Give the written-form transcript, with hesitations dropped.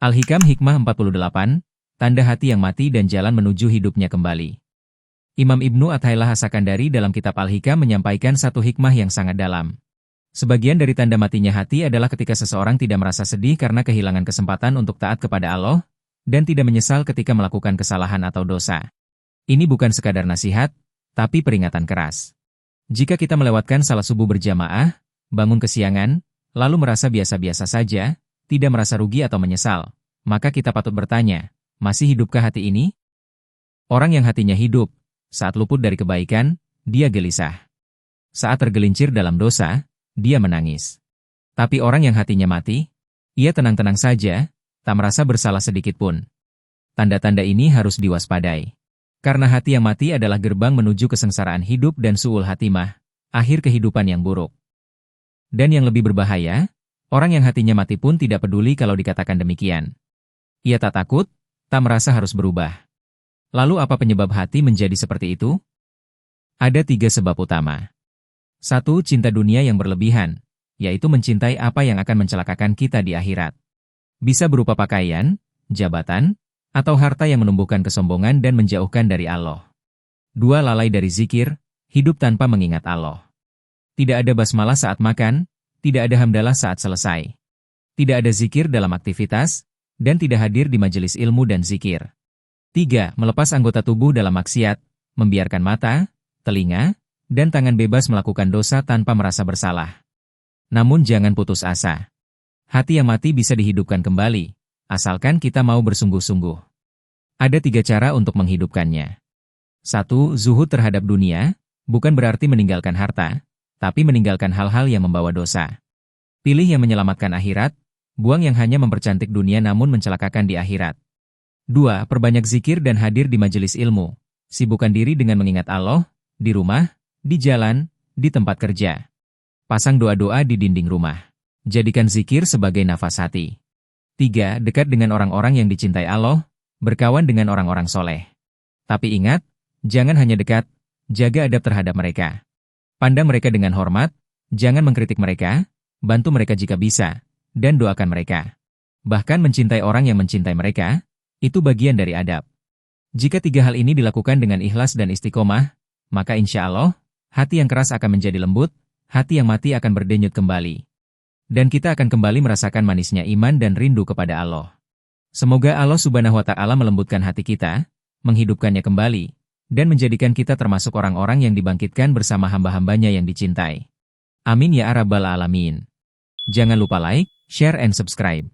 Al-Hikam Hikmah 48, Tanda Hati yang Mati dan Jalan Menuju Hidupnya Kembali. Imam Ibnu Athaillah As-Sakandari dalam kitab Al-Hikam menyampaikan satu hikmah yang sangat dalam. Sebagian dari tanda matinya hati adalah ketika seseorang tidak merasa sedih karena kehilangan kesempatan untuk taat kepada Allah, dan tidak menyesal ketika melakukan kesalahan atau dosa. Ini bukan sekadar nasihat, tapi peringatan keras. Jika kita melewatkan salat subuh berjamaah, bangun kesiangan, lalu merasa biasa-biasa saja, tidak merasa rugi atau menyesal, maka kita patut bertanya, masih hidupkah hati ini? Orang yang hatinya hidup, saat luput dari kebaikan, dia gelisah. Saat tergelincir dalam dosa, dia menangis. Tapi orang yang hatinya mati, ia tenang-tenang saja, tak merasa bersalah sedikit pun. Tanda-tanda ini harus diwaspadai. Karena hati yang mati adalah gerbang menuju kesengsaraan hidup dan su'ul hatimah, akhir kehidupan yang buruk. Dan yang lebih berbahaya, orang yang hatinya mati pun tidak peduli kalau dikatakan demikian. Ia tak takut, tak merasa harus berubah. Lalu apa penyebab hati menjadi seperti itu? Ada 3 sebab utama. 1. Cinta dunia yang berlebihan, yaitu mencintai apa yang akan mencelakakan kita di akhirat. Bisa berupa pakaian, jabatan, atau harta yang menumbuhkan kesombongan dan menjauhkan dari Allah. 2. Lalai dari zikir, hidup tanpa mengingat Allah. Tidak ada basmalah saat makan, tidak ada hamdalah saat selesai. Tidak ada zikir dalam aktivitas, dan tidak hadir di majelis ilmu dan zikir. 3. Melepas anggota tubuh dalam maksiat, membiarkan mata, telinga, dan tangan bebas melakukan dosa tanpa merasa bersalah. Namun jangan putus asa. Hati yang mati bisa dihidupkan kembali, asalkan kita mau bersungguh-sungguh. Ada 3 cara untuk menghidupkannya. 1. Zuhud terhadap dunia, bukan berarti meninggalkan harta, tapi meninggalkan hal-hal yang membawa dosa. Pilih yang menyelamatkan akhirat, buang yang hanya mempercantik dunia namun mencelakakan di akhirat. 2. Perbanyak zikir dan hadir di majelis ilmu. Sibukkan diri dengan mengingat Allah, di rumah, di jalan, di tempat kerja. Pasang doa-doa di dinding rumah. Jadikan zikir sebagai nafas hati. 3. Dekat dengan orang-orang yang dicintai Allah, berkawan dengan orang-orang soleh. Tapi ingat, jangan hanya dekat, jaga adab terhadap mereka. Pandang mereka dengan hormat, jangan mengkritik mereka, bantu mereka jika bisa, dan doakan mereka. Bahkan mencintai orang yang mencintai mereka, itu bagian dari adab. Jika 3 hal ini dilakukan dengan ikhlas dan istiqomah, maka insya Allah, hati yang keras akan menjadi lembut, hati yang mati akan berdenyut kembali. Dan kita akan kembali merasakan manisnya iman dan rindu kepada Allah. Semoga Allah Subhanahu wa Ta'ala melembutkan hati kita, menghidupkannya kembali, dan menjadikan kita termasuk orang-orang yang dibangkitkan bersama hamba-hambanya yang dicintai. Amin ya Rabbal Alamin. Jangan lupa like, share, and subscribe.